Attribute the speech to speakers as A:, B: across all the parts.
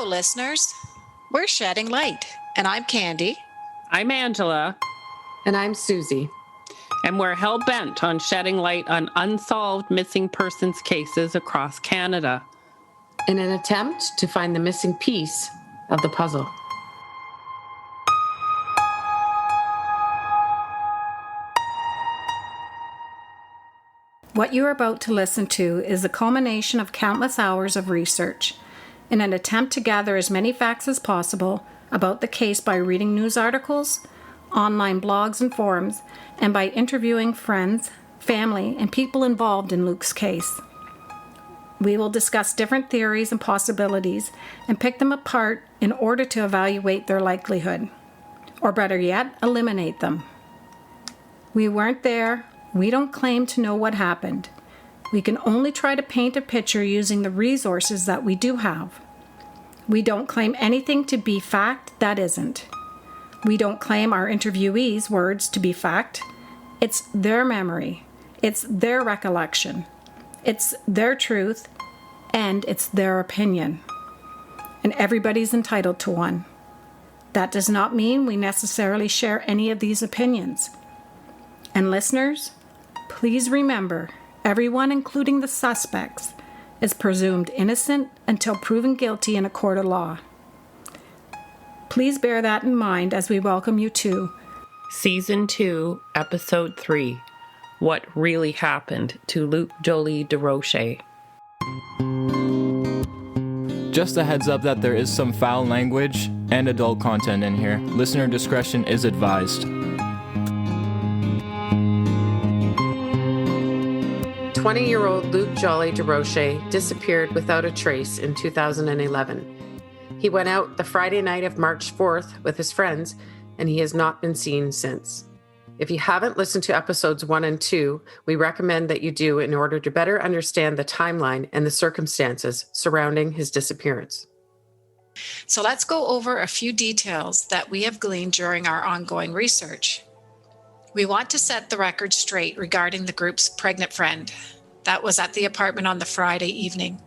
A: Hello, listeners. We're Shedding Light, and I'm Candy.
B: I'm Angela.
C: And I'm Susie.
B: And we're hell-bent on shedding light on unsolved missing persons cases across Canada,
C: in an attempt to find the missing piece of the puzzle.
D: What you are about to listen to is the culmination of countless hours of research in an attempt to gather as many facts as possible about the case by reading news articles, online blogs and forums, and by interviewing friends, family, and people involved in Luke's case. We will discuss different theories and possibilities and pick them apart in order to evaluate their likelihood, or better yet, eliminate them. We weren't there. We don't claim to know what happened. We can only try to paint a picture using the resources that we do have. We don't claim anything to be fact that isn't. We don't claim our interviewees' words to be fact. It's their memory. It's their recollection. It's their truth, and it's their opinion. And everybody's entitled to one. That does not mean we necessarily share any of these opinions. And listeners, please remember, everyone, including the suspects, is presumed innocent until proven guilty in a court of law. Please bear that in mind as we welcome you to
B: Season 2, Episode 3, What Really Happened to Luke Joly-Durocher.
E: Just a heads up that there is some foul language and adult content in here. Listener discretion is advised.
C: 20-year-old Luke Joly-Durocher disappeared without a trace in 2011. He went out the Friday night of March 4th with his friends, and he has not been seen since. If you haven't listened to episodes 1 and 2, we recommend that you do in order to better understand the timeline and the circumstances surrounding his disappearance.
A: So let's go over a few details that we have gleaned during our ongoing research. We want to set the record straight regarding the group's pregnant friend that was at the apartment on the Friday evening.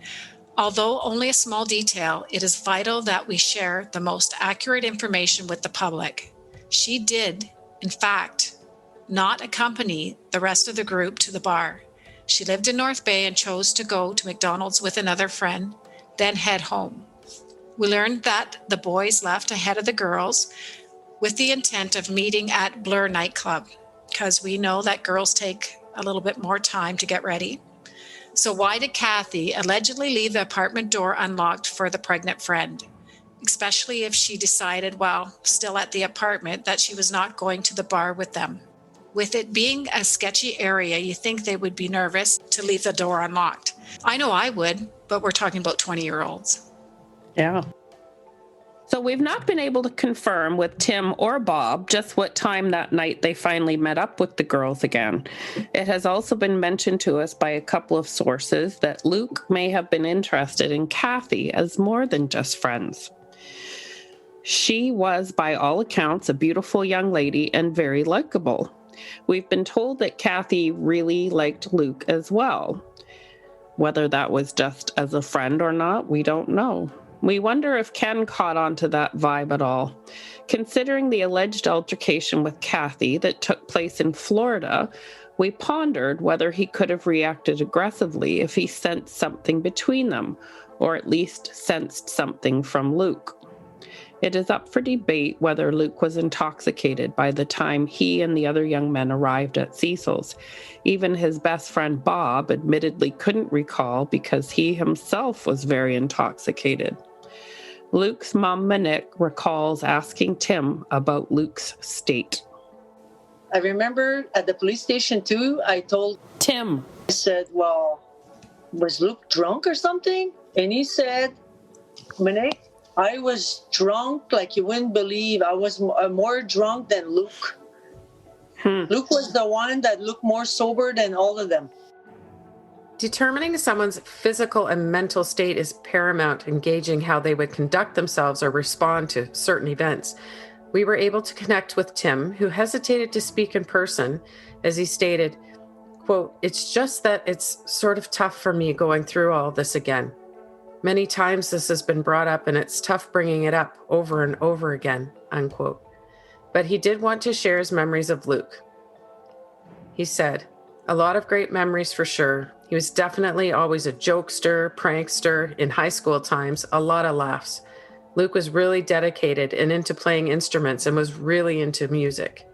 A: Although only a small detail, it is vital that we share the most accurate information with the public. She did, in fact, not accompany the rest of the group to the bar. She lived in North Bay and chose to go to McDonald's with another friend, then head home. We learned that the boys left ahead of the girls with the intent of meeting at Blur nightclub, because we know that girls take a little bit more time to get ready. So why did Kathy allegedly leave the apartment door unlocked for the pregnant friend? Especially if she decided, while still at the apartment, that she was not going to the bar with them. With it being a sketchy area, you think they would be nervous to leave the door unlocked. I know I would, but we're talking about 20-year-olds.
B: Yeah. So we've not been able to confirm with Tim or Bob just what time that night they finally met up with the girls again. It has also been mentioned to us by a couple of sources that Luke may have been interested in Kathy as more than just friends. She was, by all accounts, a beautiful young lady and very likable. We've been told that Kathy really liked Luke as well. Whether that was just as a friend or not, we don't know. We wonder if Ken caught on to that vibe at all. Considering the alleged altercation with Kathy that took place in Florida, we pondered whether he could have reacted aggressively if he sensed something between them, or at least sensed something from Luke. It is up for debate whether Luke was intoxicated by the time he and the other young men arrived at Cecil's. Even his best friend Bob admittedly couldn't recall because he himself was very intoxicated. Luke's mom, Mick, recalls asking Tim about Luke's state.
F: I remember at the police station too, I told
B: Tim.
F: I said, well, was Luke drunk or something? And he said, Mick, I was drunk like you wouldn't believe. I was more drunk than Luke. Luke was the one that looked more sober than all of them.
C: Determining someone's physical and mental state is paramount in gauging how they would conduct themselves or respond to certain events. We were able to connect with Tim, who hesitated to speak in person, as he stated, quote, "It's just that it's sort of tough for me going through all this again." Many times this has been brought up and it's tough bringing it up over and over again, unquote. But he did want to share his memories of Luke. He said, a lot of great memories for sure. He was definitely always a jokester, prankster. In high school times, a lot of laughs. Luke was really dedicated and into playing instruments and was really into music.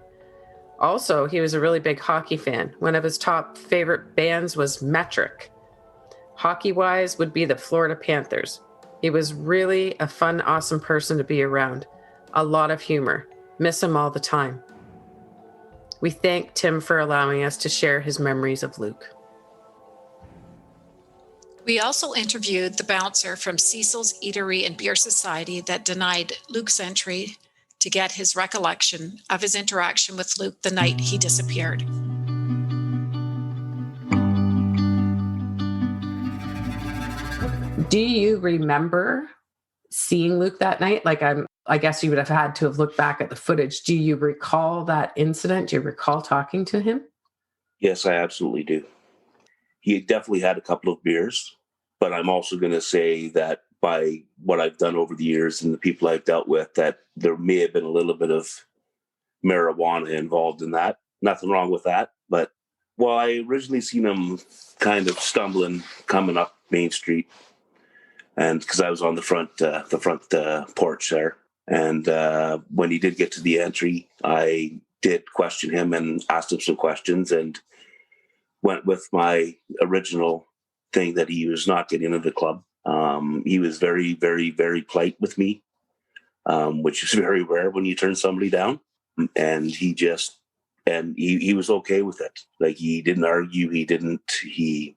C: Also, he was a really big hockey fan. One of his top favorite bands was Metric. Hockey-wise would be the Florida Panthers. He was really a fun, awesome person to be around. A lot of humor. Miss him all the time. We thank Tim for allowing us to share his memories of Luke.
A: We also interviewed the bouncer from Cecil's Eatery and Beer Society that denied Luke's entry to get his recollection of his interaction with Luke the night he disappeared.
C: Do you remember seeing Luke that night? I guess you would have had to have looked back at the footage. Do you recall that incident? Do you recall talking to him?
G: Yes, I absolutely do. He definitely had a couple of beers, but I'm also going to say that by what I've done over the years and the people I've dealt with, that there may have been a little bit of marijuana involved in that. Nothing wrong with that. But, well, I originally seen him kind of stumbling, coming up Main Street. And because I was on the front porch there. And when he did get to the entry, I did question him and asked him some questions and went with my original thing that he was not getting into the club. He was very, very, very polite with me, which is very rare when you turn somebody down. And he was okay with it. Like, he didn't argue. It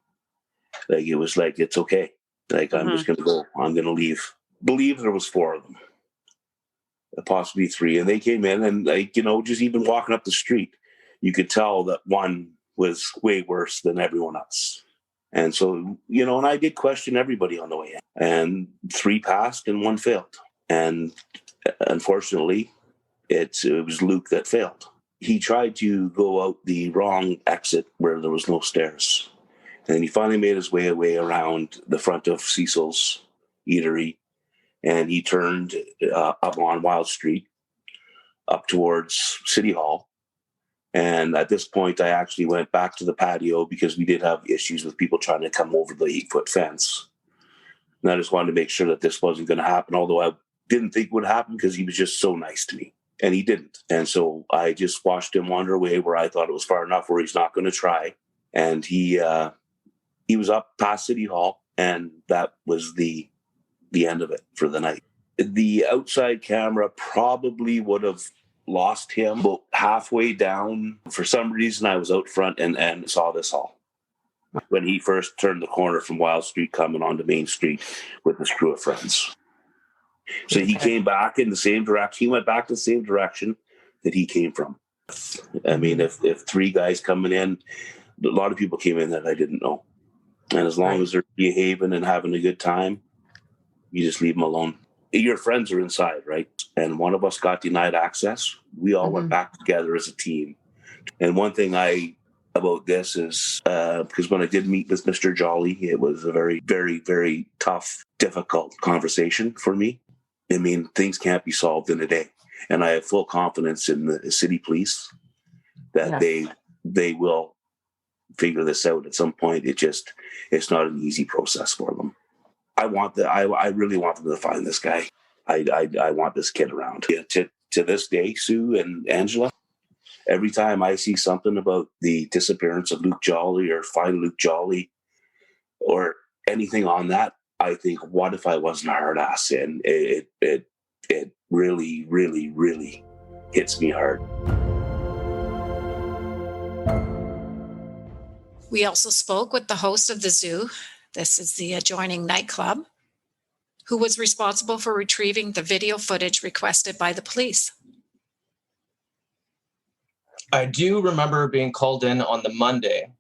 G: was like, it's okay. Like, I'm just going to go. I'm going to leave. Believe there was 4 of them, possibly 3. And they came in and, just even walking up the street, you could tell that one was way worse than everyone else. And so, and I did question everybody on the way in. And 3 passed and 1 failed. And unfortunately, it was Luke that failed. He tried to go out the wrong exit where there was no stairs. And he finally made his way around the front of Cecil's Eatery. And he turned up on Wild Street, up towards City Hall. And at this point, I actually went back to the patio because we did have issues with people trying to come over the 8-foot fence. And I just wanted to make sure that this wasn't going to happen, although I didn't think it would happen because he was just so nice to me. And he didn't. And so I just watched him wander away where I thought it was far enough where he's not going to try. And he was up past City Hall, and that was the end of it for the night. The outside camera probably would have lost him about halfway down. For some reason, I was out front and saw this all. When he first turned the corner from Wild Street coming onto Main Street with his crew of friends. So he came back in the same direction. He went back to the same direction that he came from. I mean, if 3 guys coming in, a lot of people came in that I didn't know. And as long as they're behaving and having a good time, you just leave them alone. Your friends are inside, right? And one of us got denied access. We all went back together as a team. And one thing about this is, because when I did meet with Mr. Joly, it was a very, very, very tough, difficult conversation for me. I mean, things can't be solved in a day. And I have full confidence in the city police that they will figure this out at some point. It's not an easy process for them. I really want them to find this guy. I want this kid around. Yeah, to this day, Sue and Angela, every time I see something about the disappearance of Luke Joly or find Luke Joly or anything on that, I think, what if I wasn't a hard ass? And it really, really, really hits me hard.
A: We also spoke with the host of the zoo. This is the adjoining nightclub, who was responsible for retrieving the video footage requested by the police.
H: I do remember being called in on the Monday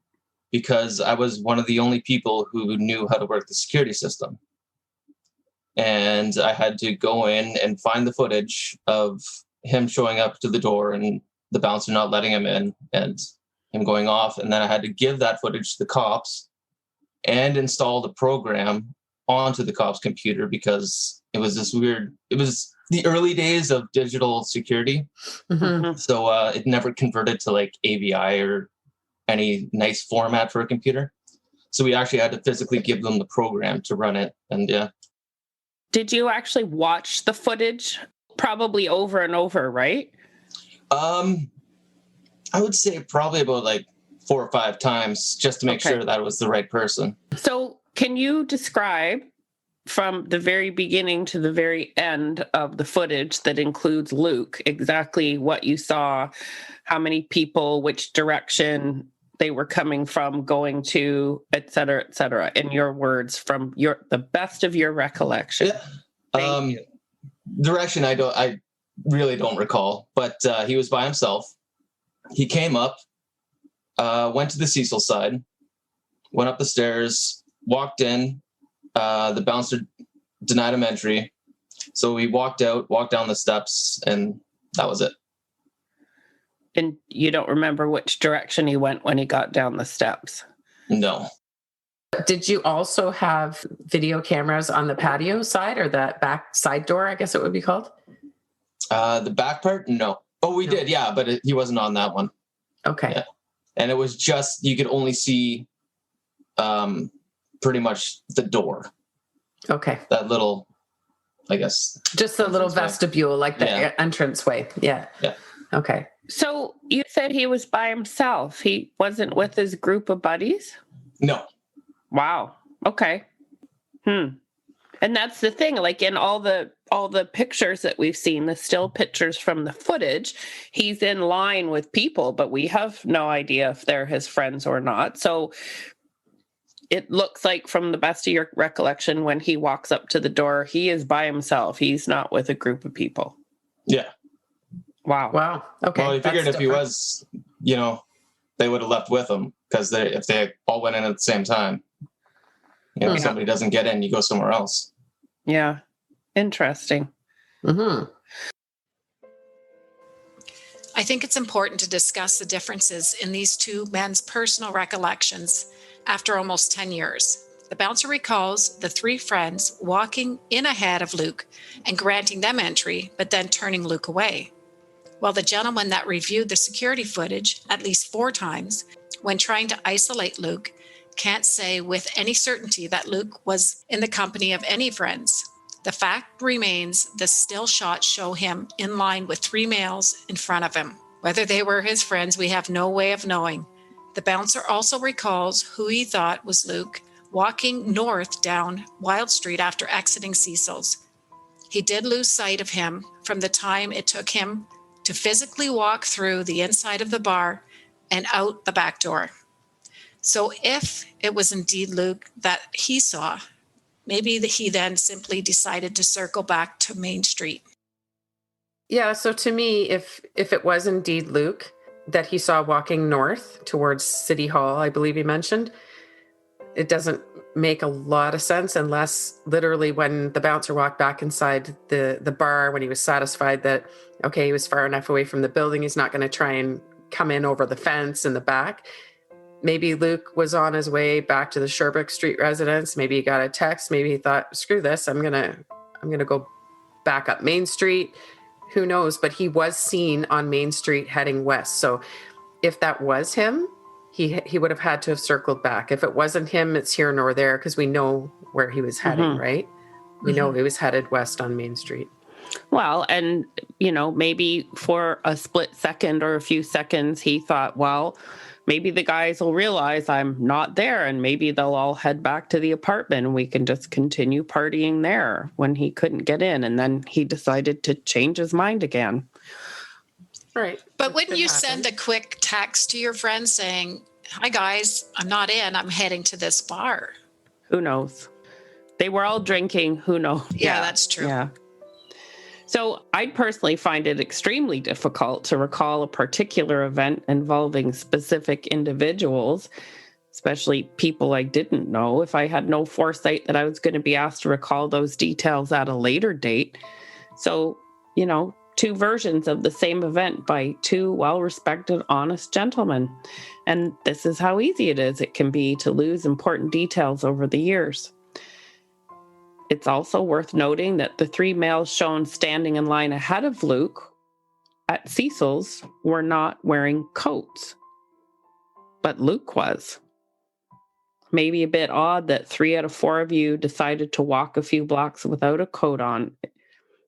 H: because I was one of the only people who knew how to work the security system. And I had to go in and find the footage of him showing up to the door and the bouncer not letting him in and him going off. And then I had to give that footage to the cops and install the program onto the cop's computer because it was the early days of digital security.
C: Mhm.
H: So it never converted to like AVI or any nice format for a computer. So we actually had to physically give them the program to run it. And yeah.
B: Did you actually watch the footage probably over and over, right?
H: I would say probably about like 4 or 5 times just to make sure that it was the right person.
B: So can you describe from the very beginning to the very end of the footage that includes Luke exactly what you saw, how many people, which direction they were coming from, going to, et cetera, in your words, from the best of your recollection?
H: Yeah.
B: Thank you.
H: Direction I really don't recall, but he was by himself. He came up, went to the Cecil side, went up the stairs, walked in. The bouncer denied him entry. So he walked out, walked down the steps, and that was it.
B: And you don't remember which direction he went when he got down the steps?
H: No.
C: Did you also have video cameras on the patio side or that back side door, I guess it would be called?
H: The back part? No. Oh, we did, yeah, but he wasn't on that one.
C: Okay.
H: Yeah. And it was just, you could only see pretty much the door.
C: Okay.
H: That little, I guess.
C: Just the little vestibule, like the entranceway. Yeah.
H: Yeah.
C: Okay.
B: So you said he was by himself. He wasn't with his group of buddies?
H: No.
B: Wow. Okay. And that's the thing, like in all the pictures that we've seen, the still pictures from the footage, he's in line with people, but we have no idea if they're his friends or not. So it looks like, from the best of your recollection, when he walks up to the door, he is by himself. He's not with a group of people.
H: Yeah.
C: Wow. Okay.
H: Well, he figured if he was, they would have left with him, because if they all went in at the same time, if somebody doesn't get in, you go somewhere else.
B: Yeah. Interesting.
C: Mm-hmm.
A: I think it's important to discuss the differences in these two men's personal recollections after almost 10 years. The bouncer recalls the 3 friends walking in ahead of Luke and granting them entry, but then turning Luke away. While the gentleman that reviewed the security footage at least 4 times, when trying to isolate Luke, can't say with any certainty that Luke was in the company of any friends. The fact remains the still shots show him in line with 3 males in front of him. Whether they were his friends, we have no way of knowing. The bouncer also recalls who he thought was Luke walking north down Wild Street after exiting Cecil's. He did lose sight of him from the time it took him to physically walk through the inside of the bar and out the back door. So if it was indeed Luke that he saw, maybe he then simply decided to circle back to Main Street.
C: Yeah, so to me, if it was indeed Luke that he saw walking north towards City Hall, I believe he mentioned, it doesn't make a lot of sense unless literally when the bouncer walked back inside the bar, when he was satisfied that, okay, he was far enough away from the building, he's not going to try and come in over the fence in the back. Maybe Luke was on his way back to the Sherbrooke Street residence. Maybe he got a text. Maybe he thought, screw this, I'm gonna go back up Main Street. Who knows? But he was seen on Main Street heading west. So if that was him, he would have had to have circled back. If it wasn't him, it's here nor there, because we know where he was heading, right? We know he was headed west on Main Street.
B: Well, and, maybe for a split second or a few seconds, he thought, well, maybe the guys will realize I'm not there, and maybe they'll all head back to the apartment and we can just continue partying there, when he couldn't get in. And then he decided to change his mind again.
C: Right.
A: But wouldn't you send a quick text to your friends saying, hi guys, I'm not in, I'm heading to this bar?
B: Who knows? They were all drinking. Who knows?
A: Yeah, that's true.
B: Yeah. So I personally find it extremely difficult to recall a particular event involving specific individuals, especially people I didn't know, if I had no foresight that I was going to be asked to recall those details at a later date. So, 2 versions of the same event by 2 well-respected, honest gentlemen. And this is how easy it can be to lose important details over the years. It's also worth noting that the 3 males shown standing in line ahead of Luke at Cecil's were not wearing coats, but Luke was. Maybe a bit odd that 3 out of 4 of you decided to walk a few blocks without a coat on.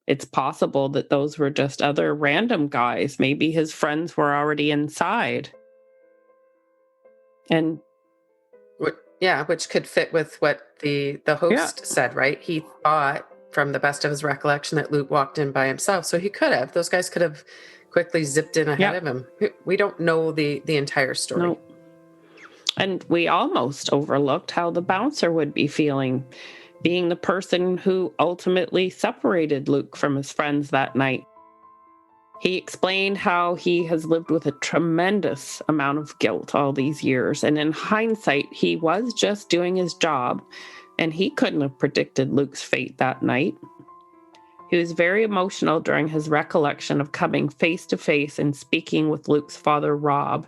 B: It's possible that those were just other random guys. Maybe his friends were already inside. And
C: which could fit with what the host said, right? He thought, from the best of his recollection, that Luke walked in by himself. So he could have. Those guys could have quickly zipped in ahead of him. We don't know the entire story.
B: No. And we almost overlooked how the bouncer would be feeling, being the person who ultimately separated Luke from his friends that night. He explained how he has lived with a tremendous amount of guilt all these years. And in hindsight, he was just doing his job, and he couldn't have predicted Luke's fate that night. He was very emotional during his recollection of coming face to face and speaking with Luke's father, Rob,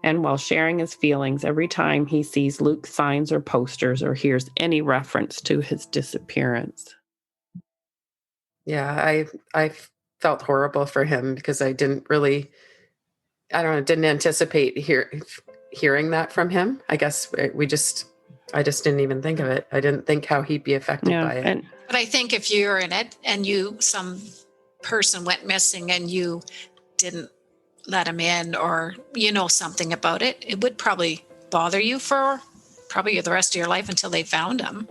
B: and while sharing his feelings every time he sees Luke's signs or posters or hears any reference to his disappearance.
C: Yeah, I felt horrible for him because I didn't anticipate hearing that from him. I guess I just didn't even think of it. I didn't think how he'd be affected by it.
A: But I think if you're in it and some person went missing and you didn't let him in, or something about it, it would probably bother you for probably the rest of your life until they found him.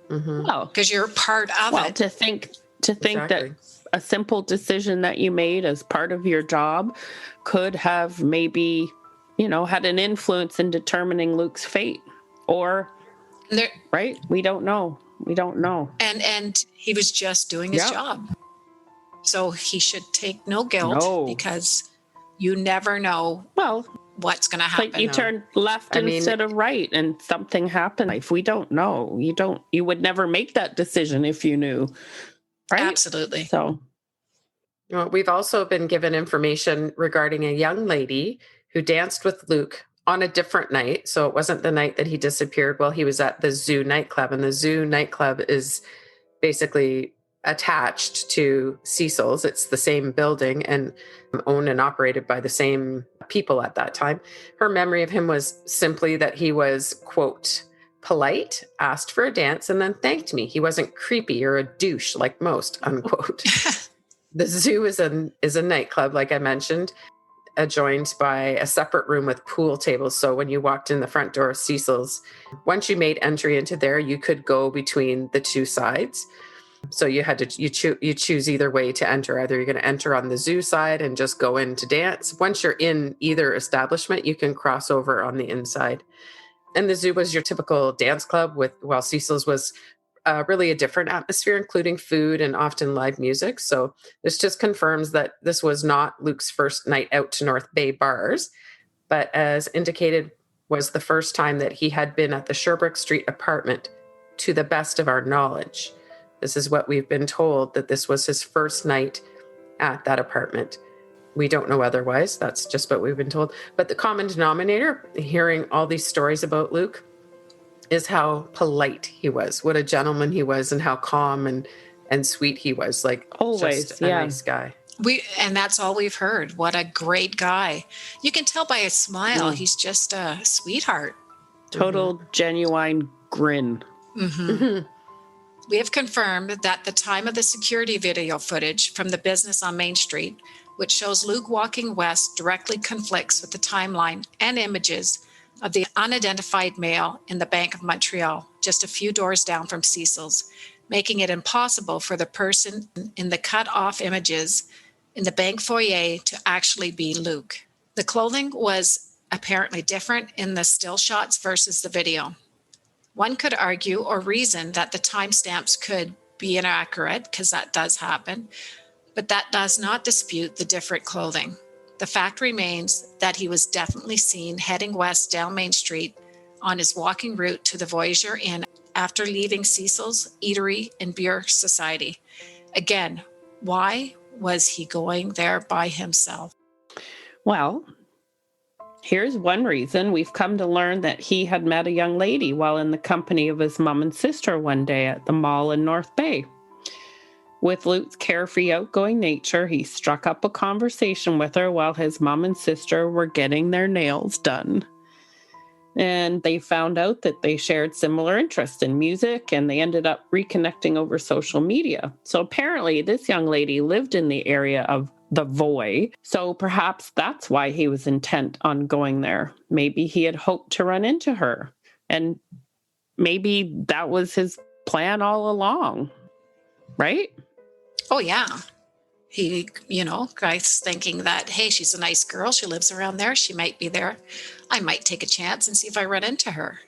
C: Mm-hmm.
B: Well,
A: because you're part of it.
B: To think that a simple decision that you made as part of your job could have maybe, had an influence in determining Luke's fate, or right? We don't know. And
A: he was just doing his job. So he should take no guilt because you never know what's going to happen.
B: Like you turned left instead of right and something happened. If we don't know, you would never make that decision if you knew. Right?
A: Absolutely.
B: So
C: we've also been given information regarding a young lady who danced with Luke on a different night. So it wasn't the night that he disappeared while he was at the Zoo nightclub. And the Zoo nightclub is basically attached to Cecil's. It's the same building and owned and operated by the same people at that time. Her memory of him was simply that he was, quote, polite, asked for a dance, and then thanked me. He wasn't creepy or a douche like most, unquote. The Zoo is a nightclub, like I mentioned, adjoined by a separate room with pool tables. So when you walked in the front door of Cecil's, once you made entry into there, you could go between the two sides. So you had to you choose either way to enter. Either you're going to enter on the Zoo side and just go in to dance. Once you're in either establishment, you can cross over on the inside. And the Zoo was your typical dance club, while Cecil's was really a different atmosphere, including food and often live music. So this just confirms that this was not Luke's first night out to North Bay bars, but as indicated, was the first time that he had been at the Sherbrooke Street apartment, to the best of our knowledge. This is what we've been told, that this was his first night at that apartment. We don't know otherwise. That's just what we've been told. But the common denominator, hearing all these stories about Luke, is how polite he was, what a gentleman he was, and how calm and sweet he was. Like,
B: always,
C: just a nice guy.
A: And that's all we've heard. What a great guy. You can tell by his smile. He's just a sweetheart.
B: Total genuine grin.
A: Mm-hmm. We have confirmed that the time of the security video footage from the business on Main Street, which shows Luke walking west, directly conflicts with the timeline and images of the unidentified male in the Bank of Montreal, just a few doors down from Cecil's, making it impossible for the person in the cut-off images in the bank foyer to actually be Luke. The clothing was apparently different in the still shots versus the video. One could argue or reason that the timestamps could be inaccurate, because that does happen, but that does not dispute the different clothing. The fact remains that he was definitely seen heading west down Main Street on his walking route to the Voyageur Inn after leaving Cecil's, Eatery, and Beer Society. Again, why was he going there by himself?
B: Well, Here's one reason. We've come to learn that he had met a young lady while in the company of his mom and sister one day at the mall in North Bay. With Luke's carefree, outgoing nature, he struck up a conversation with her while his mom and sister were getting their nails done. And they found out that they shared similar interests in music, and they ended up reconnecting over social media. So apparently this young lady lived in the area of the Voy, so perhaps that's why he was intent on going there. Maybe he had hoped to run into her, and maybe that was his plan all along, right?
A: Oh, yeah. He, guy's thinking that, hey, she's a nice girl. She lives around there. She might be there. I might take a chance and see if I run into her.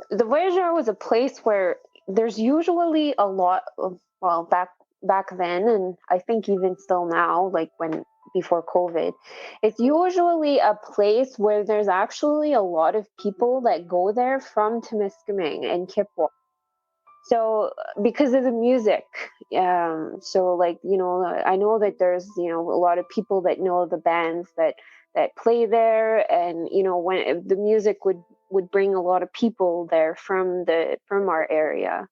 I: The Voyageur was a place where there's usually a lot of, back then, and I think even still now, like before COVID, it's usually a place where there's actually a lot of people that go there from Temiskaming and Kipwa. So because of the music, I know that there's, a lot of people that know the bands that play there, and, when the music would bring a lot of people there from our area.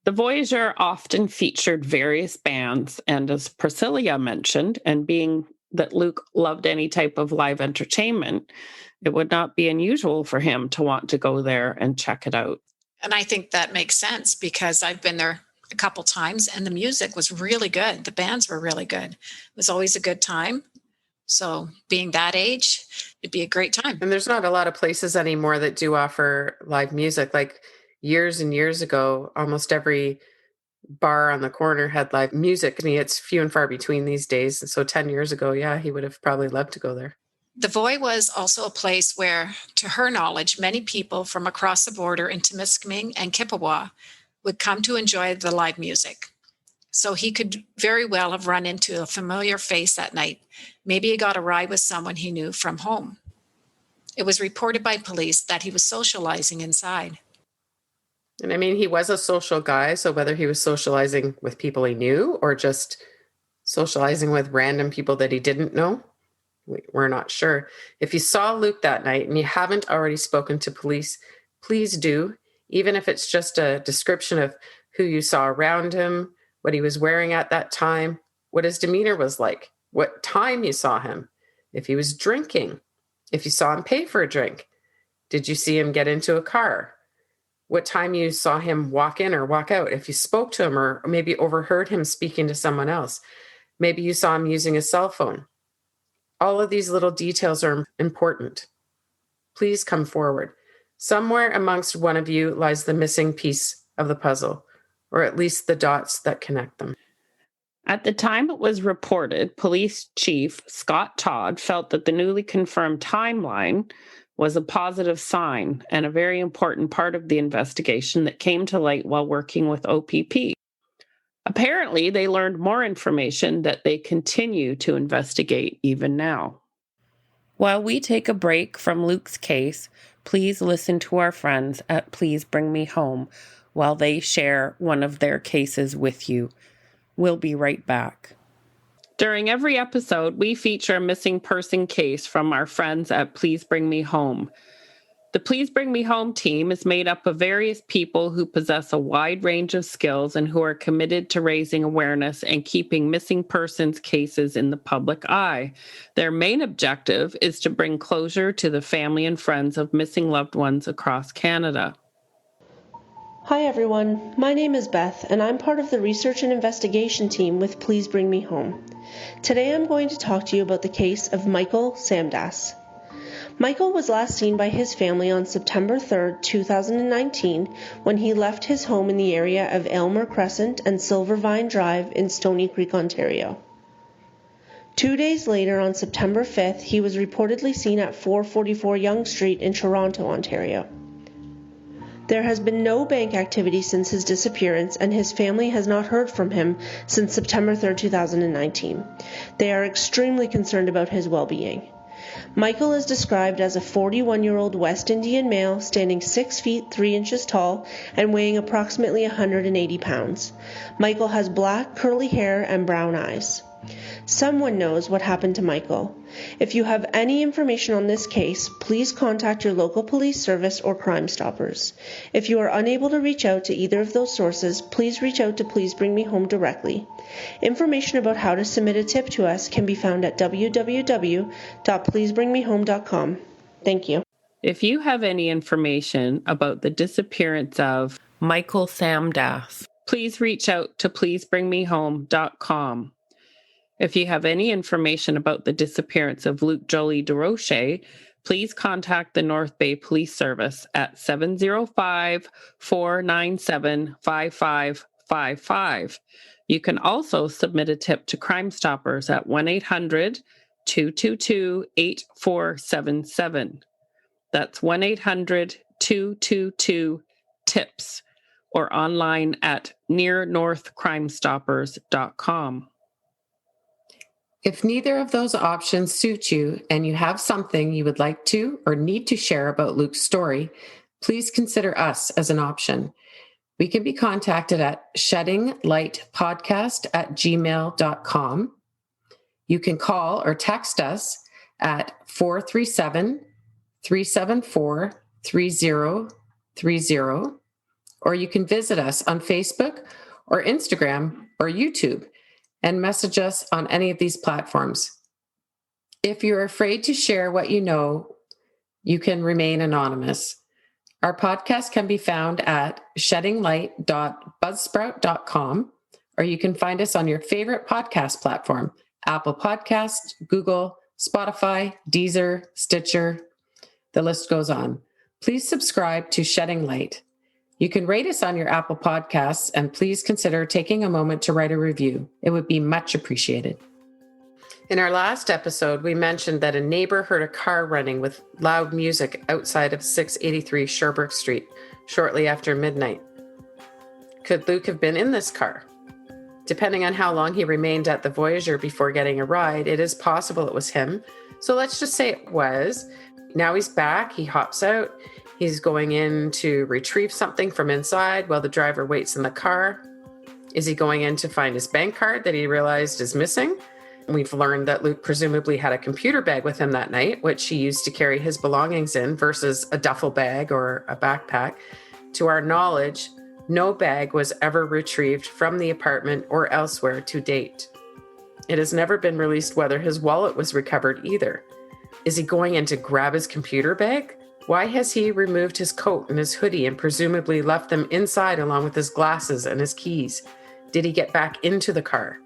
B: The Voyageur often featured various bands, and as Priscilla mentioned, and being that Luke loved any type of live entertainment, it would not be unusual for him to want to go there and check it out.
A: And I think that makes sense because I've been there a couple times and the music was really good. The bands were really good. It was always a good time. So being that age, it'd be a great time.
C: And there's not a lot of places anymore that do offer live music. Like years and years ago, almost every bar on the corner had live music. I mean, it's few and far between these days. And so 10 years ago, yeah, he would have probably loved to go there.
A: The Voy was also a place where, to her knowledge, many people from across the border into Temiskaming and Kippawa would come to enjoy the live music. So he could very well have run into a familiar face that night. Maybe he got a ride with someone he knew from home. It was reported by police that he was socializing inside.
C: And I mean, he was a social guy, so whether he was socializing with people he knew or just socializing with random people that he didn't know, we're not sure. If you saw Luke that night and you haven't already spoken to police, please do, even if it's just a description of who you saw around him, what he was wearing at that time, what his demeanor was like, what time you saw him, if he was drinking, if you saw him pay for a drink, did you see him get into a car, what time you saw him walk in or walk out, if you spoke to him or maybe overheard him speaking to someone else, maybe you saw him using a cell phone. All of these little details are important. Please come forward. Somewhere amongst one of you lies the missing piece of the puzzle, or at least the dots that connect them.
B: At the time it was reported, Police Chief Scott Todd felt that the newly confirmed timeline was a positive sign and a very important part of the investigation that came to light while working with OPP. Apparently, they learned more information that they continue to investigate even now. While we take a break from Luke's case, please listen to our friends at Please Bring Me Home while they share one of their cases with you. We'll be right back. During every episode, we feature a missing person case from our friends at Please Bring Me Home. The Please Bring Me Home team is made up of various people who possess a wide range of skills and who are committed to raising awareness and keeping missing persons cases in the public eye. Their main objective is to bring closure to the family and friends of missing loved ones across Canada.
J: Hi everyone, my name is Beth and I'm part of the research and investigation team with Please Bring Me Home. Today I'm going to talk to you about the case of Michael Samdas. Michael was last seen by his family on September 3rd, 2019, when he left his home in the area of Aylmer Crescent and Silvervine Drive in Stony Creek, Ontario. 2 days later, on September 5th, he was reportedly seen at 444 Yonge Street in Toronto, Ontario. There has been no bank activity since his disappearance, and his family has not heard from him since September 3rd, 2019. They are extremely concerned about his well-being. Michael is described as a 41-year-old West Indian male standing 6 feet 3 inches tall and weighing approximately 180 pounds. Michael has black curly hair and brown eyes. Someone knows what happened to Michael. If you have any information on this case, please contact your local police service or Crime Stoppers. If you are unable to reach out to either of those sources, please reach out to Please Bring Me Home directly. Information about how to submit a tip to us can be found at www.pleasebringmehome.com. Thank you.
B: If you have any information about the disappearance of Michael Samdass, please reach out to pleasebringmehome.com. If you have any information about the disappearance of Luke Joly-Durocher, please contact the North Bay Police Service at 705-497-5555. You can also submit a tip to Crime Stoppers at 1-800-222-8477. That's 1-800-222-TIPS or online at nearnorthcrimestoppers.com.
C: If neither of those options suit you and you have something you would like to or need to share about Luke's story, please consider us as an option. We can be contacted at sheddinglightpodcast@gmail.com. You can call or text us at 437-374-3030, or you can visit us on Facebook or Instagram or YouTube and message us on any of these platforms. If you're afraid to share what you know, you can remain anonymous. Our podcast can be found at sheddinglight.buzzsprout.com, or you can find us on your favorite podcast platform, Apple Podcasts, Google, Spotify, Deezer, Stitcher. The list goes on. Please subscribe to Shedding Light. You can rate us on your Apple Podcasts, and please consider taking a moment to write a review. It would be much appreciated. In our last episode, we mentioned that a neighbor heard a car running with loud music outside of 683 Sherbrooke Street shortly after midnight. Could Luke have been in this car? Depending on how long he remained at the Voyageur before getting a ride, it is possible it was him. So let's just say it was. Now he's back. He hops out. He's going in to retrieve something from inside while the driver waits in the car. Is he going in to find his bank card that he realized is missing? We've learned that Luke presumably had a computer bag with him that night, which he used to carry his belongings in versus a duffel bag or a backpack. To our knowledge, no bag was ever retrieved from the apartment or elsewhere to date. It has never been released whether his wallet was recovered either. Is he going in to grab his computer bag? Why has he removed his coat and his hoodie and presumably left them inside along with his glasses and his keys? Did he get back into the car?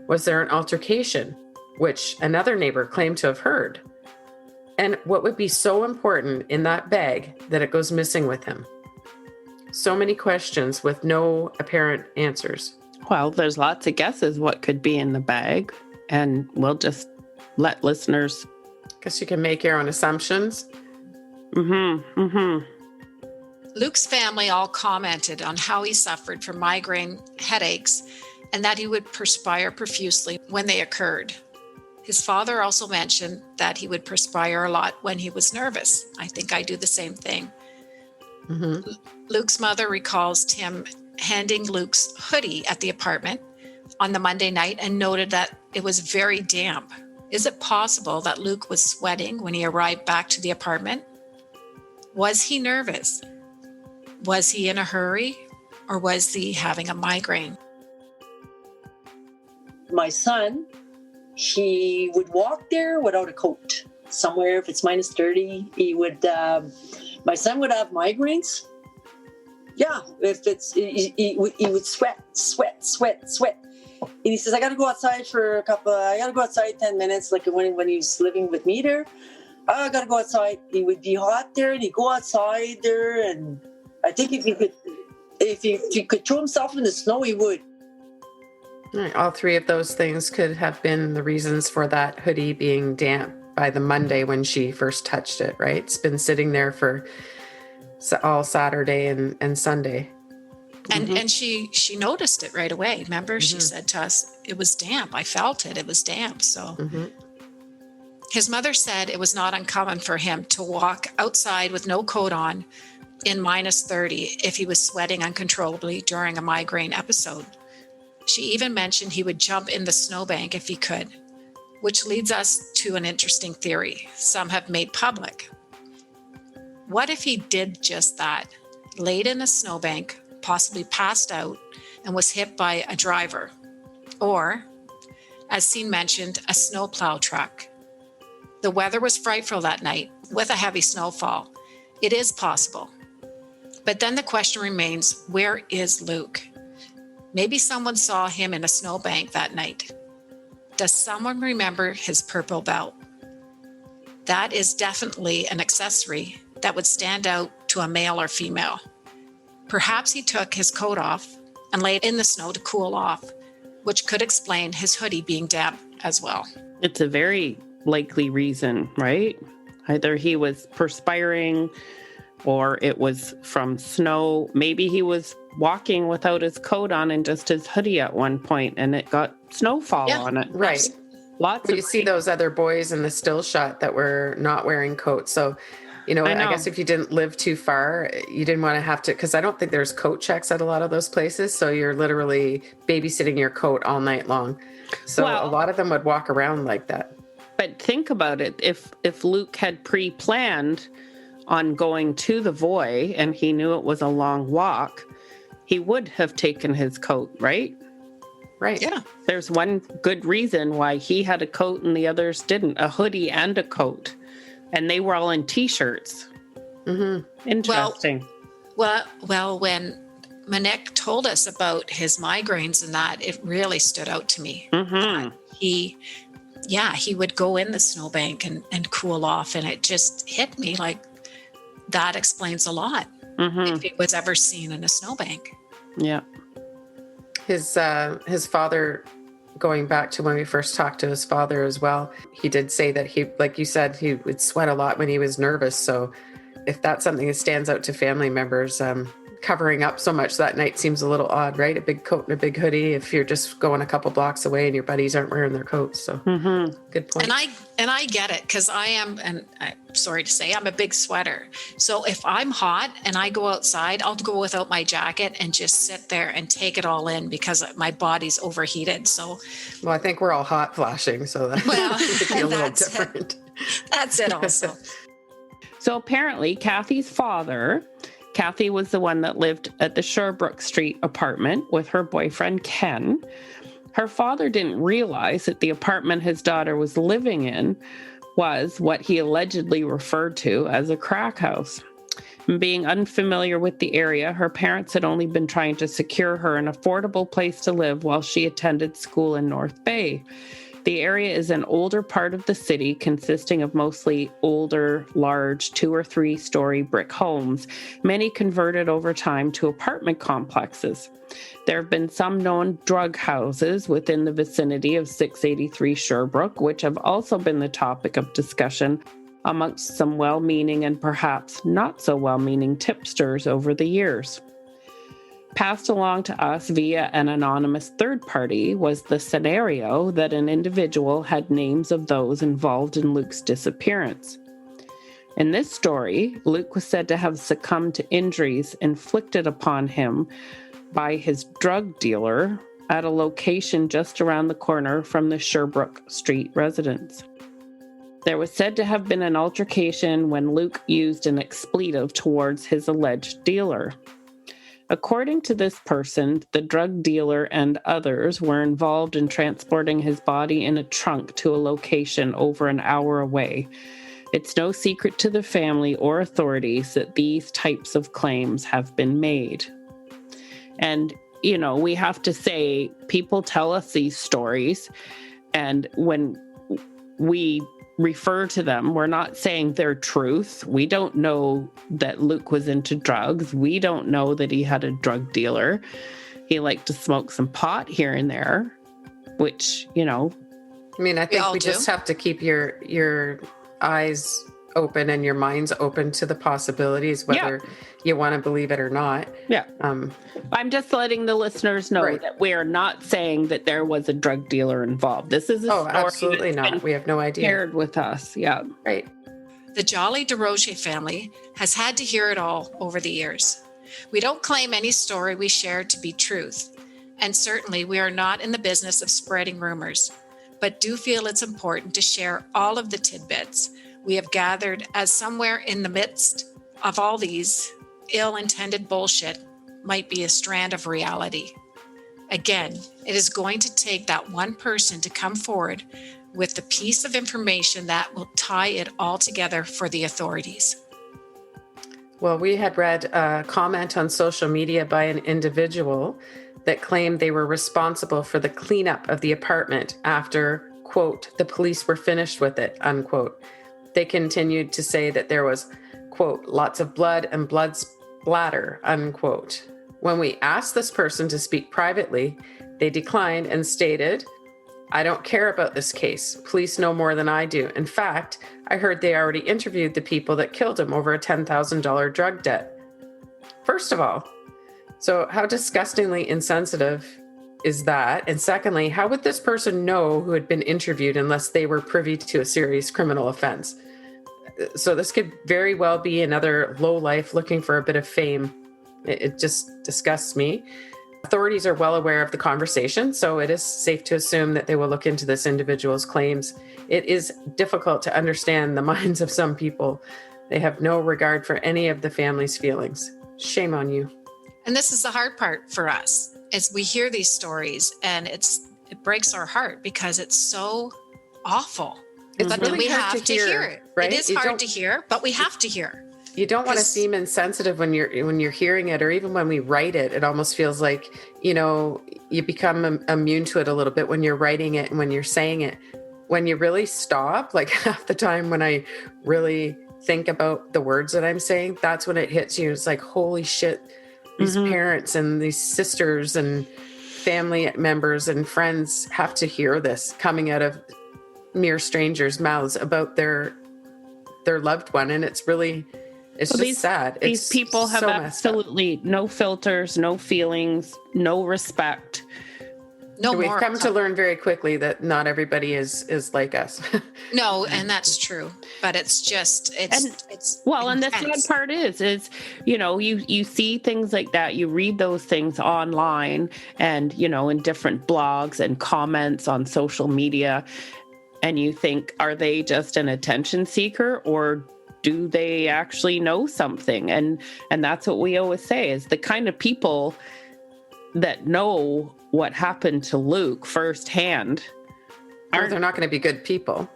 C: Was there an altercation, which another neighbor claimed to have heard? And what would be so important in that bag that it goes missing with him? So many questions with no apparent answers.
B: Well, there's lots of guesses what could be in the bag, and we'll just let listeners...
C: Guess you can make your own assumptions.
A: Luke's family all commented on how he suffered from migraine headaches and that he would perspire profusely when they occurred. His father also mentioned that he would perspire a lot when he was nervous. I think I do the same thing. Luke's mother recalls Tim handing Luke's hoodie at the apartment on the Monday night and noted that it was very damp. Is it possible that Luke was sweating when he arrived back to the apartment? Was he nervous? Was he in a hurry? Or was he having a migraine?
F: My son, he would walk there without a coat. Somewhere, if it's minus 30, he would, my son would have migraines. Yeah, if it's, he would sweat. And he says, I got to go outside for 10 minutes, like when he was living with me there. I got to go outside. He would be hot there, and he'd go outside there. And I think if he could throw himself in the snow, he would.
C: All right, all three of those things could have been the reasons for that hoodie being damp by the Monday when she first touched it, right? It's been sitting there for all Saturday and Sunday.
A: And she noticed it right away. Remember, she said to us, it was damp. I felt it. It was damp. So his mother said it was not uncommon for him to walk outside with no coat on in minus 30 if he was sweating uncontrollably during a migraine episode. She even mentioned he would jump in the snowbank if he could, which leads us to an interesting theory some have made public. What if he did just that, laid in a snowbank, possibly passed out, and was hit by a driver? Or, as Scene mentioned, a snowplow truck. The weather was frightful that night, with a heavy snowfall. It is possible. But then the question remains, where is Luke? Maybe someone saw him in a snowbank that night. Does someone remember his purple belt? That is definitely an accessory that would stand out to a male or female. Perhaps he took his coat off and laid in the snow to cool off, which could explain his hoodie being damp as well.
B: It's a very likely reason, right? Either he was perspiring or it was from snow. Maybe he was walking without his coat on and just his hoodie at one point and it got snowfall on it.
C: Right.
B: Lots of
C: you see those other boys in the still shot that were not wearing coats. So, I guess if you didn't live too far, you didn't want to have to, because I don't think there's coat checks at a lot of those places. So you're literally babysitting your coat all night long. So a lot of them would walk around like that.
B: But think about it. If Luke had pre-planned on going to the Voy and he knew it was a long walk, he would have taken his coat, right?
C: Right.
A: Yeah.
B: There's one good reason why he had a coat and the others didn't, a hoodie and a coat. And they were all in T-shirts. Mm-hmm. Interesting.
A: Well, when Mick told us about his migraines and that, it really stood out to me.
B: Mm-hmm.
A: He would go in the snowbank and cool off. And it just hit me like that explains a lot.
B: Mm-hmm.
A: If he was ever seen in a snowbank.
B: Yeah.
C: His father, going back to when we first talked to his father as well, he did say that he, like you said, he would sweat a lot when he was nervous. So if that's something that stands out to family members, covering up so much that night seems a little odd, right? A big coat and a big hoodie if you're just going a couple blocks away and your buddies aren't wearing their coats. So good point.
A: And I get it, because I am, and I'm sorry to say, I'm a big sweater. So if I'm hot and I go outside, I'll go without my jacket and just sit there and take it all in because my body's overheated. So,
C: well, I think we're all hot flashing, so that would be a little different.
A: That's it also.
B: So apparently Kathy was the one that lived at the Sherbrooke Street apartment with her boyfriend, Ken. Her father didn't realize that the apartment his daughter was living in was what he allegedly referred to as a crack house. And being unfamiliar with the area, her parents had only been trying to secure her an affordable place to live while she attended school in North Bay. The area is an older part of the city consisting of mostly older, large 2 or 3 story brick homes, many converted over time to apartment complexes. There have been some known drug houses within the vicinity of 683 Sherbrooke, which have also been the topic of discussion amongst some well-meaning and perhaps not so well-meaning tipsters over the years. Passed along to us via an anonymous third party was the scenario that an individual had names of those involved in Luke's disappearance. In this story, Luke was said to have succumbed to injuries inflicted upon him by his drug dealer at a location just around the corner from the Sherbrooke Street residence. There was said to have been an altercation when Luke used an expletive towards his alleged dealer. According to this person, the drug dealer and others were involved in transporting his body in a trunk to a location over an hour away. It's no secret to the family or authorities that these types of claims have been made. And, we have to say, people tell us these stories, and when we refer to them, we're not saying they're truth. We don't know that Luke was into drugs. We don't know that he had a drug dealer. He liked to smoke some pot here and there, which, I
C: think we just have to keep your eyes open and your minds open to the possibilities, whether you want to believe it or not.
B: Yeah. I'm just letting the listeners know that we're not saying that there was a drug dealer involved. This is a story
C: absolutely not. We have no idea.
B: Shared with us. Yeah.
C: Right.
A: The Joly-Durocher family has had to hear it all over the years. We don't claim any story we share to be truth, And certainly we are not in the business of spreading rumors, but do feel it's important to share all of the tidbits we have gathered, as somewhere in the midst of all these ill-intended bullshit might be a strand of reality. Again, it is going to take that one person to come forward with the piece of information that will tie it all together for the authorities.
C: Well, we had read a comment on social media by an individual that claimed they were responsible for the cleanup of the apartment after, quote, the police were finished with it, unquote. They continued to say that there was, quote, lots of blood and blood splatter, unquote. When we asked this person to speak privately, they declined and stated, I don't care about this case. Police know more than I do. In fact, I heard they already interviewed the people that killed him over a $10,000 drug debt. First of all, so how disgustingly insensitive is that? And secondly, how would this person know who had been interviewed unless they were privy to a serious criminal offense? So this could very well be another lowlife looking for a bit of fame. It just disgusts me. Authorities are well aware of the conversation, so it is safe to assume that they will look into this individual's claims. It is difficult to understand the minds of some people. They have no regard for any of the family's feelings. Shame on you.
A: And this is the hard part for us, is we hear these stories and it breaks our heart because it's so awful.
C: It's
A: but
C: really
A: then we
C: hard
A: have to hear it.
C: right?
A: It is hard to hear, but we have to hear.
C: You don't want to seem insensitive when you're hearing it, or even when we write it. It almost feels like, you become immune to it a little bit when you're writing it and when you're saying it. When you really stop, like half the time when I really think about the words that I'm saying, that's when it hits you. It's like, holy shit, these parents and these sisters and family members and friends have to hear this coming out of mere strangers' mouths about their loved one. And it's really... It's just sad.
B: These people have absolutely no filters, no feelings, no respect.
C: We've come to learn very quickly that not everybody is like us.
A: No, and that's true. But it's just, it's
B: well, and the sad part is you see things like that. You read those things online and, in different blogs and comments on social media. And you think, are they just an attention seeker, or do they actually know something? And that's what we always say, is the kind of people that know what happened to Luke firsthand.
C: They're not going to be good people.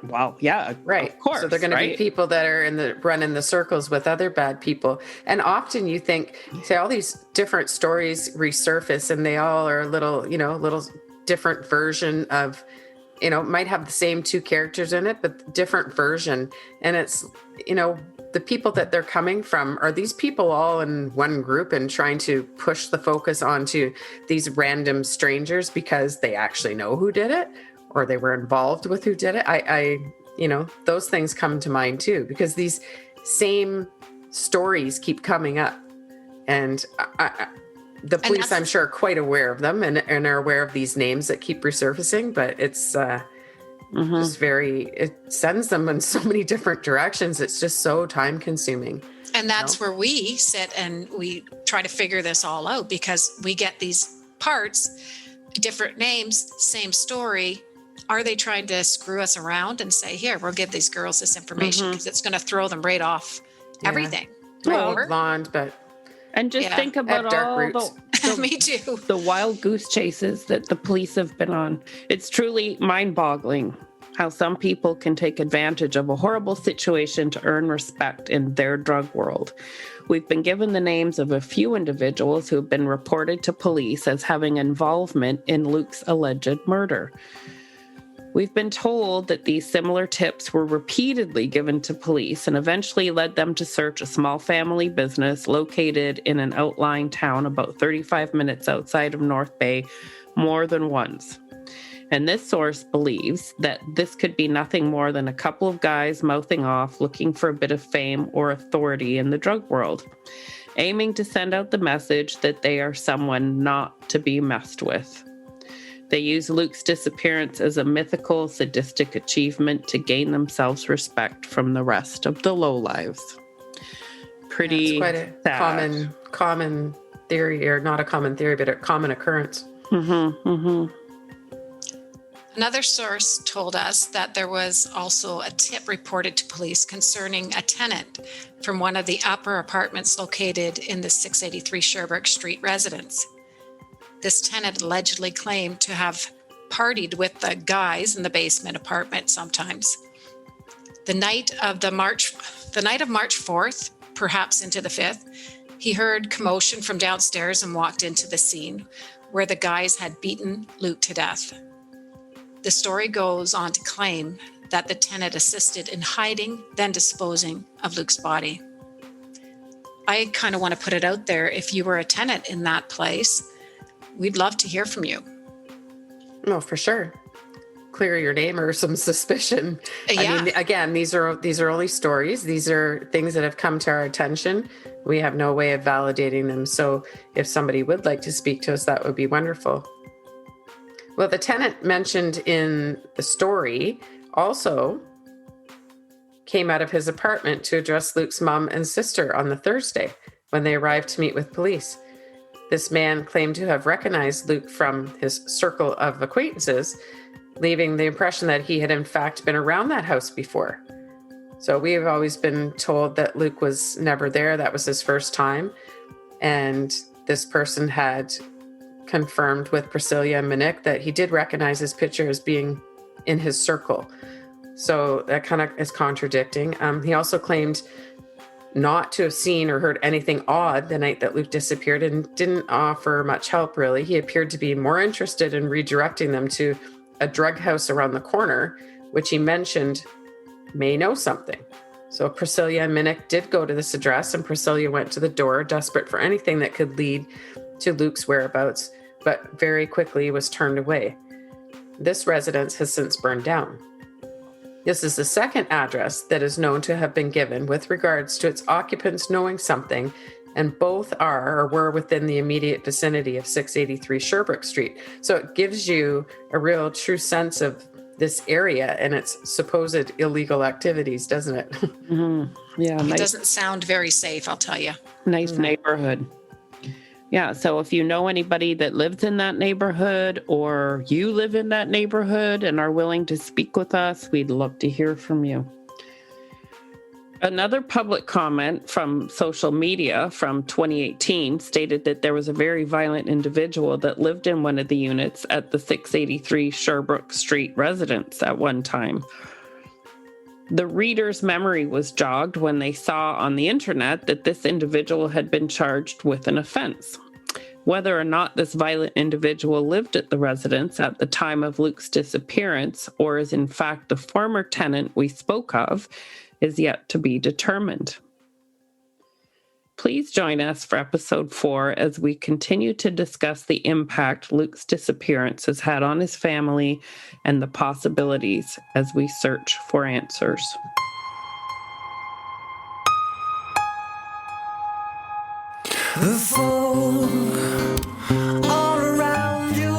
B: Well, yeah,
C: right.
B: Of course.
C: So they're going to be people that are running the circles with other bad people. And often you think, all these different stories resurface, and they all are a little different version of, might have the same two characters in it, but different version. And it's, the people that they're coming from, are these people all in one group and trying to push the focus onto these random strangers because they actually know who did it, or they were involved with who did it? I those things come to mind too, because these same stories keep coming up. And the police, I'm sure, are quite aware of them and are aware of these names that keep resurfacing, but it's just it sends them in so many different directions. It's just so time consuming.
A: And that's where we sit and we try to figure this all out, because we get these parts, different names, same story. Are they trying to screw us around and say, here, we'll give these girls this information because it's going to throw them right off everything?
C: Blonde, but...
B: And just think about all the
A: me too.
B: The wild goose chases that the police have been on. It's truly mind-boggling how some people can take advantage of a horrible situation to earn respect in their drug world. We've been given the names of a few individuals who have been reported to police as having involvement in Luke's alleged murder. We've been told that these similar tips were repeatedly given to police and eventually led them to search a small family business located in an outlying town about 35 minutes outside of North Bay more than once. And this source believes that this could be nothing more than a couple of guys mouthing off, looking for a bit of fame or authority in the drug world, aiming to send out the message that they are someone not to be messed with. They use Luke's disappearance as a mythical, sadistic achievement to gain themselves respect from the rest of the lowlives. Pretty
C: It's quite a
B: sad.
C: common theory, or not a common theory, but a common occurrence.
A: Another source told us that there was also a tip reported to police concerning a tenant from one of the upper apartments located in the 683 Sherbrooke Street residence. This tenant allegedly claimed to have partied with the guys in the basement apartment sometimes. The night of March 4th, perhaps into the 5th, he heard commotion from downstairs and walked into the scene where the guys had beaten Luke to death. The story goes on to claim that the tenant assisted in hiding, then disposing of Luke's body. I kind of want to put it out there. If you were a tenant in that place, we'd love to hear from you.
C: Oh, for sure. Clear your name or some suspicion.
A: Yeah.
C: I mean, again, these are only stories. These are things that have come to our attention. We have no way of validating them. So if somebody would like to speak to us, that would be wonderful. Well, the tenant mentioned in the story also came out of his apartment to address Luke's mom and sister on the Thursday when they arrived to meet with police. This man claimed to have recognized Luke from his circle of acquaintances, leaving the impression that he had in fact been around that house before. So we have always been told that Luke was never there. That was his first time. And this person had confirmed with Priscilla and Mick that he did recognize his picture as being in his circle. So that kind of is contradicting. He also claimed not to have seen or heard anything odd the night that Luke disappeared and didn't offer much help, really. He appeared to be more interested in redirecting them to a drug house around the corner, which he mentioned may know something. So Priscilla and Mick did go to this address, and Priscilla went to the door, desperate for anything that could lead to Luke's whereabouts, but very quickly was turned away. This residence has since burned down. This is the second address that is known to have been given with regards to its occupants knowing something, and both are or were within the immediate vicinity of 683 Sherbrooke Street. So it gives you a real true sense of this area and its supposed illegal activities, doesn't it?
B: Yeah.
A: It doesn't sound very safe, I'll tell you.
B: Nice neighborhood. Yeah, so if you know anybody that lives in that neighborhood or you live in that neighborhood and are willing to speak with us, we'd love to hear from you. Another public comment from social media from 2018 stated that there was a very violent individual that lived in one of the units at the 683 Sherbrooke Street residence at one time. The reader's memory was jogged when they saw on the internet that this individual had been charged with an offense. Whether or not this violent individual lived at the residence at the time of Luke's disappearance, or is in fact the former tenant we spoke of, is yet to be determined. Please join us for episode 4 as we continue to discuss the impact Luke's disappearance has had on his family and the possibilities as we search for answers.
K: The folk all around you,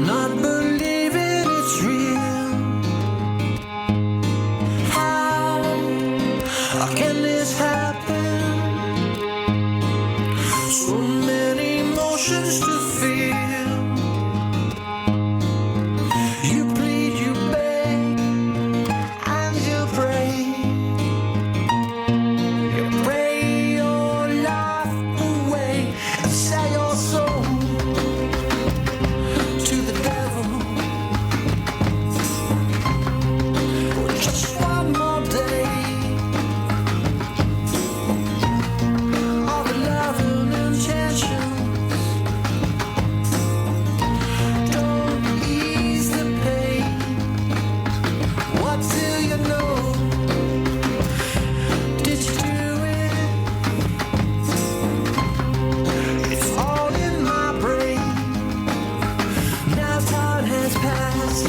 K: not believing it's real. How can this happen? So many emotions to feel. You plead, you beg, and you pray. You pray your life away and sell your soul to the devil. For just one more day. All the love and intentions don't ease the pain. What do you know? Did you do it? It's all in my brain. Now time has passed.